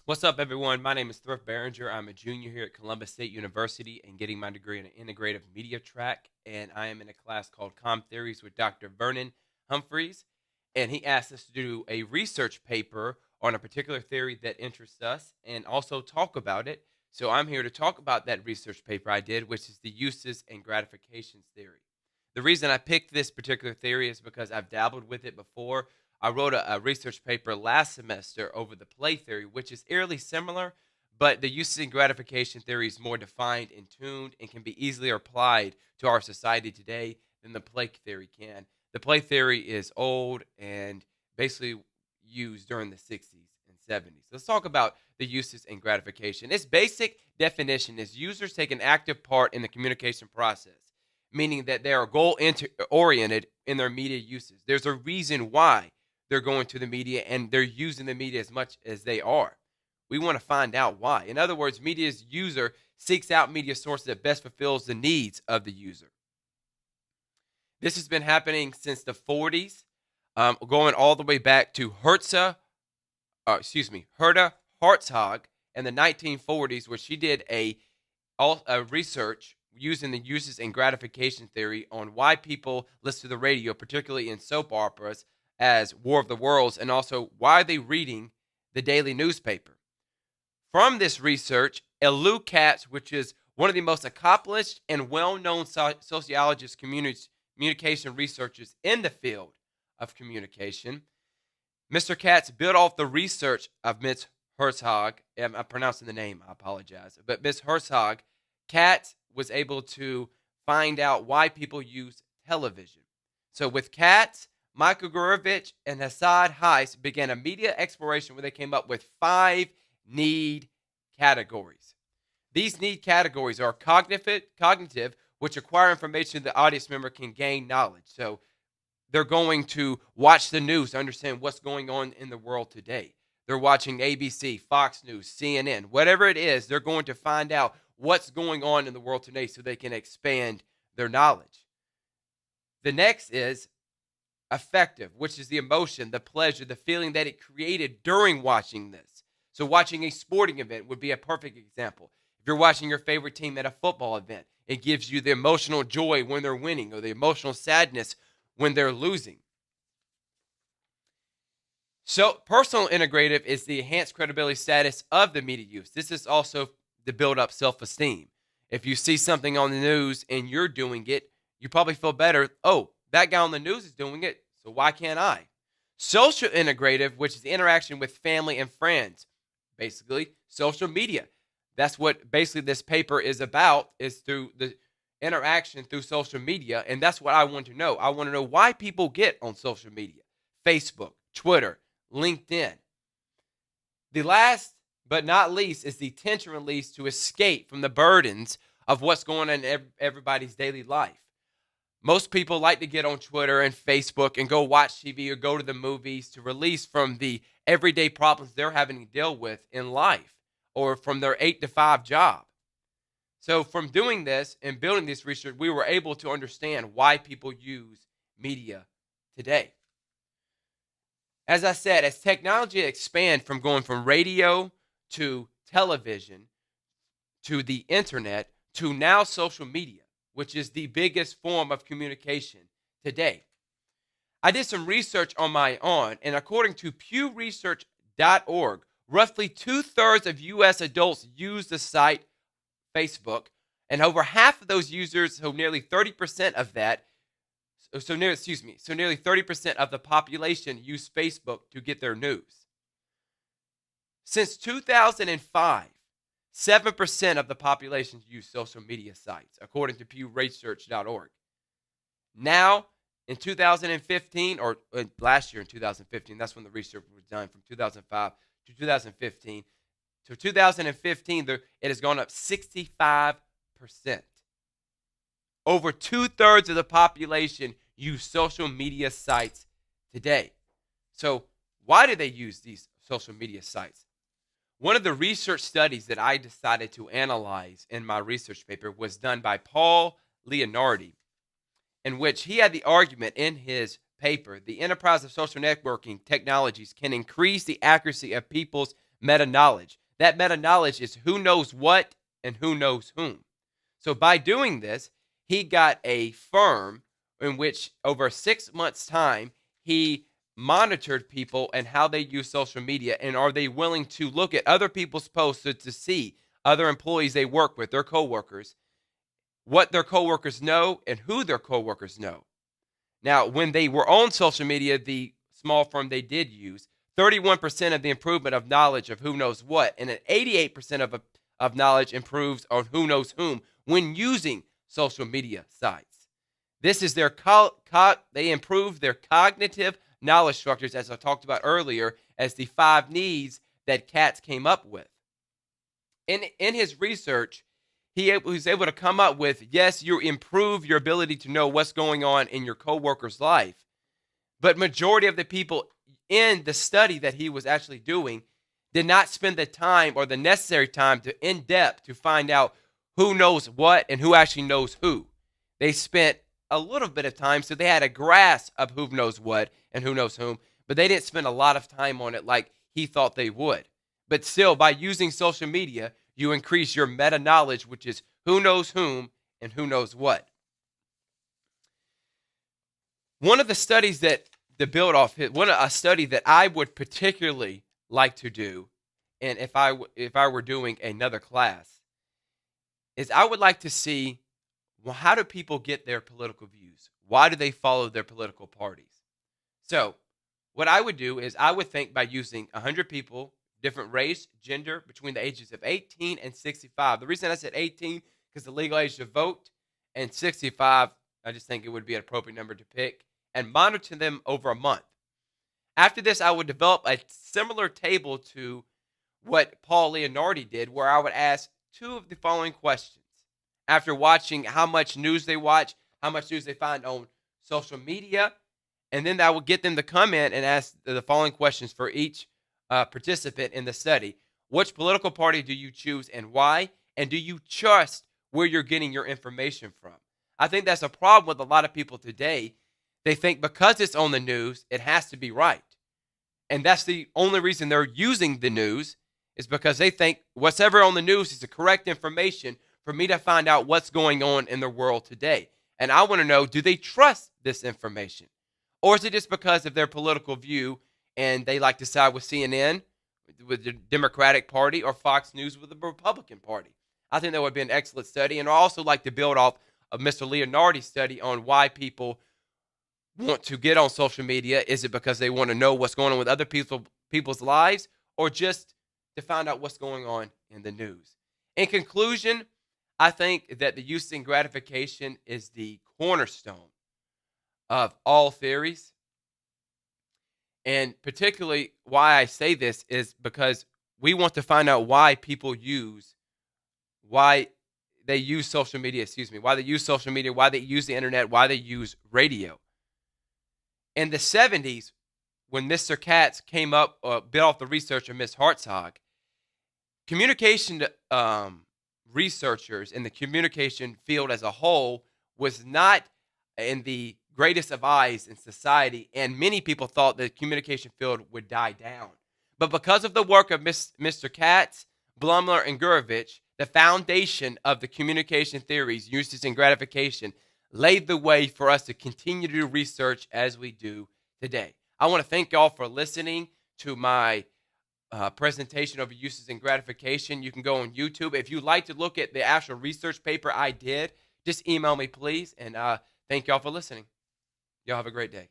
What's up, everyone? My name is Thrift Barringer. I'm a junior here at Columbus State University and getting my degree in an integrative media track. And I am in a class called Com Theories with Dr. Vernon Humphreys. And he asked us to do a research paper on a particular theory that interests us and also talk about it. So I'm here to talk about that research paper I did, which is the uses and gratifications theory. The reason I picked this particular theory is because I've dabbled with it before. I wrote a research paper last semester over the play theory, which is eerily similar, but the uses and gratification theory is more defined and tuned and can be easily applied to our society today than the play theory can. The play theory is old and basically used during the 60s and 70s. Let's talk about the uses and gratification. Its basic definition is users take an active part in the communication process, meaning that they are goal oriented in their media uses. There's a reason why they're going to the media and they're using the media as much as they are. We want to find out why. In other words, media's user seeks out media sources that best fulfills the needs of the user. This has been happening since the 40s, going all the way back to Herta Hartzog in the 1940s, where she did a research using the uses and gratification theory on why people listen to the radio, particularly in soap operas, as War of the Worlds, and also why are they reading the daily newspaper. From this research, Elu Katz, which is one of the most accomplished and well-known sociologists, communication researchers in the field of communication, Mr. Katz built off the research of Ms. Herzog. I'm pronouncing the name, I apologize. But Ms. Herzog, Katz was able to find out why people use television. So with Katz, Michael Gurevich and Hassad Heiss began a media exploration where they came up with 5 need categories. These need categories are cognitive, which acquire information the audience member can gain knowledge. So they're going to watch the news to understand what's going on in the world today. They're watching ABC, Fox News, CNN, whatever it is, they're going to find out what's going on in the world today so they can expand their knowledge. The next is affective, which is the emotion, the pleasure, the feeling that it created during watching this. So watching a sporting event would be a perfect example. If you're watching your favorite team at a football event, it gives you the emotional joy when they're winning or the emotional sadness when they're losing. So personal integrative is the enhanced credibility status of the media use. This is also to build up self-esteem. If you see something on the news and you're doing it, you probably feel better. Oh, that guy on the news is doing it, so why can't I? Social integrative, which is the interaction with family and friends. Basically, social media. That's what basically this paper is about, is through the interaction through social media, and that's what I want to know. I want to know why people get on social media. Facebook, Twitter, LinkedIn. The last but not least is the tension release to escape from the burdens of what's going on in everybody's daily life. Most people like to get on Twitter and Facebook and go watch TV or go to the movies to release from the everyday problems they're having to deal with in life or from their 8-to-5 job. So from doing this and building this research, we were able to understand why people use media today. As I said, as technology expands from going from radio to television to the internet to now social media, which is the biggest form of communication today. I did some research on my own, and according to pewresearch.org, roughly 2/3 of U.S. adults use the site Facebook, and over half of those users, so nearly 30% of that, nearly 30% of the population use Facebook to get their news. Since 2005, 7% of the population use social media sites, according to pewresearch.org. Now, in 2015, or last year in 2015, that's when the research was done, from 2005 to 2015. To 2015, it has gone up 65%. Over 2/3 of the population use social media sites today. So why do they use these social media sites? One of the research studies that I decided to analyze in my research paper was done by Paul Leonardi, in which he had the argument in his paper: the enterprise of social networking technologies can increase the accuracy of people's meta-knowledge. That meta-knowledge is who knows what and who knows whom. So by doing this, he got a firm in which over 6 months' time, he monitored people and how they use social media, and are they willing to look at other people's posts to see other employees they work with, their coworkers, what their coworkers know and who their coworkers know. Now, when they were on social media, the small firm they did use, 31% of the improvement of knowledge of who knows what, and an 88% of knowledge improves on who knows whom when using social media sites. This is their they improve their cognitive knowledge structures, as I talked about earlier, as the 5 needs that Katz came up with. In his research, he was able to come up with, yes, you improve your ability to know what's going on in your coworker's life, but majority of the people in the study that he was actually doing did not spend the time or the necessary time to in depth to find out who knows what and who actually knows who. They spent a little bit of time, so they had a grasp of who knows what and who knows whom, but they didn't spend a lot of time on it like he thought they would. But still, by using social media, you increase your meta-knowledge, which is who knows whom and who knows what. One of the studies that build off a study that I would particularly like to do, and if I were doing another class, is I would like to see, well, how do people get their political views? Why do they follow their political parties? So what I would do is I would think by using 100 people, different race, gender, between the ages of 18 and 65. The reason I said 18 because the legal age to vote, and 65, I just think it would be an appropriate number to pick, and monitor them over a month. After this, I would develop a similar table to what Paul Leonardi did, where I would ask 2 of the following questions. After watching how much news they watch, how much news they find on social media, and then I would get them to come in and ask the following questions for each participant in the study. Which political party do you choose and why? And do you trust where you're getting your information from? I think that's a problem with a lot of people today. They think because it's on the news, it has to be right. And that's the only reason they're using the news, is because they think whatever on the news is the correct information for me to find out what's going on in the world today. And I want to know, do they trust this information? Or is it just because of their political view and they like to side with CNN, with the Democratic Party, or Fox News with the Republican Party? I think that would be an excellent study. And I also like to build off of Mr. Leonardi's study on why people want to get on social media. Is it because they want to know what's going on with other people's lives, or just to find out what's going on in the news? In conclusion, I think that the use and gratification is the cornerstone of all theories. And particularly why I say this is because we want to find out why they use social media, why they use social media, why they use the internet, why they use radio. In the 70s, when Mr. Katz came up, built off the research of Ms. Hartzog, communication researchers in the communication field as a whole was not in the greatest of eyes in society, and many people thought the communication field would die down. But because of the work of Mr. Katz, Blumler, and Gurevich, the foundation of the communication theories, uses and gratification, laid the way for us to continue to do research as we do today. I want to thank y'all for listening to my presentation of uses and gratification. You can go on YouTube. If you'd like to look at the actual research paper I did, just email me, please. And thank y'all for listening. Y'all have a great day.